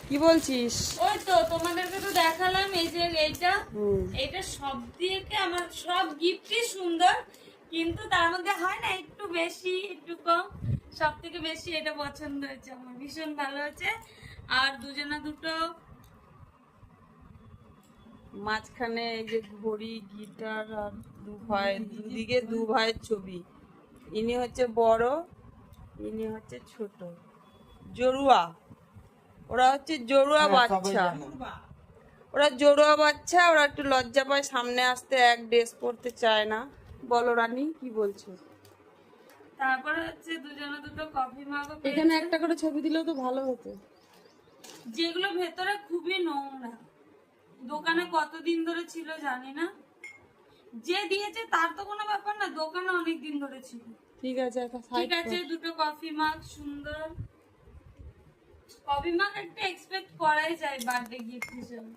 কি বলছিস? ওই তো তোমাদেরকে তো দেখালাম, এই যে এইটা সব থেকে আমার সব গিফটই সুন্দর, কিন্তু তার মধ্যে হয় না একটু বেশি একটু কম, সব থেকে বেশি এটা পছন্দ হয়েছে আমার, ভীষণ ভালো হয়েছে। আর দুজনা দুটো মাঝখানে এই যে ঘড়ি, গিটার আর দুদিকে দু ভাইয়ের ছবি। ইনি হচ্ছে বড়, ইনি হচ্ছে ছোট। জড়ুয়া, ওরা হচ্ছে জড়ুয়া বাচ্চা। ওরা জড়ুয়া বাচ্চা, ওরা একটু লজ্জা পায় সামনে আসতে, এক ড্রেস পরতে চায় না। বলো রানী, কি বলছো? তারপরে হচ্ছে দুজনা দুটো কফি মাগও এখানে একটা করে ছবি দিলেও তো ভালো হতো। যেগুলো ভেতরে খুবই নোংরা, দোকানে কতদিন ধরে ছিল জানি না, যে দিয়েছে তার তো কোনো ব্যাপার না, দোকানে অনেক দিন ধরে ছিল। ঠিক আছে, ঠিক আছে, দুটো কফি মাগ সুন্দর, কফি মাগ একটা এক্সপেক্ট করাই যায় বার্থডে গিফট হিসেবে,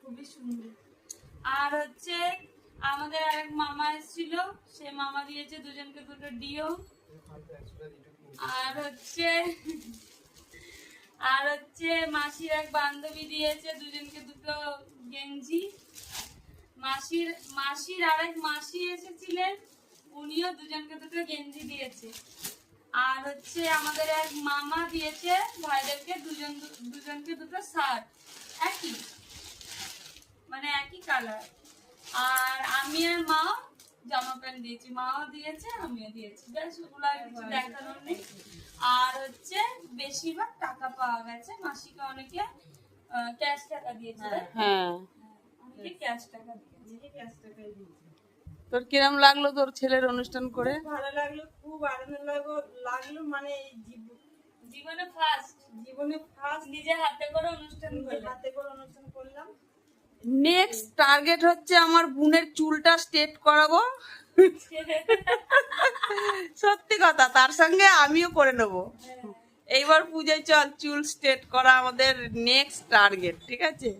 খুবই সুন্দর। আর হচ্ছে আমাদের আরেক মামা এসেছিল, সে মামা দিয়েছে দুজনকে দুটো ডিও। আর হচ্ছে মাসির এক বান্ধবী দিয়েছে দুজনকে দুটো গেঞ্জি। মাসির আরেক মাসি এসেছিলেন, উনিও দুজনকে দুটো গেঞ্জি দিয়েছে। আর হচ্ছে আমাদের এক মামা দিয়েছে ভাইদেরকে দুজনকে দুটো শার্ট, একই মানে একই কালার। আর আমি আর মা জামা প্যান্ট দিয়েছি, মাও দিয়েছে আমিও দিয়েছি, বেশ ওগুলো আর কিছু দেখানোর নেই। আর হচ্ছে বেশিরভাগ টাকা পাওয়া গেছে, মাসিকে অনেকে ক্যাশ টাকা দিয়েছে, হ্যাঁ, অনেকে ক্যাশ টাকা দিয়েছে, ক্যাশ টাকাই দিয়েছে। তোর কিরম লাগলো তোর ছেলের অনুষ্ঠান করে? ভালো লাগলো, খুব আনন্দ লাগলো, মানে এই জীবনে ফার্স্ট নিজে হাতে করে অনুষ্ঠান করলাম। নেক্সট টার্গেট হচ্ছে আমার বোনের চুলটা স্ট্রেট করাবো। সত্যি কথা, তার সঙ্গে আমিও করে নেবো। এইবার পুজোয় চল চুল স্ট্রেট করা আমাদের নেক্সট টার্গেট, ঠিক আছে?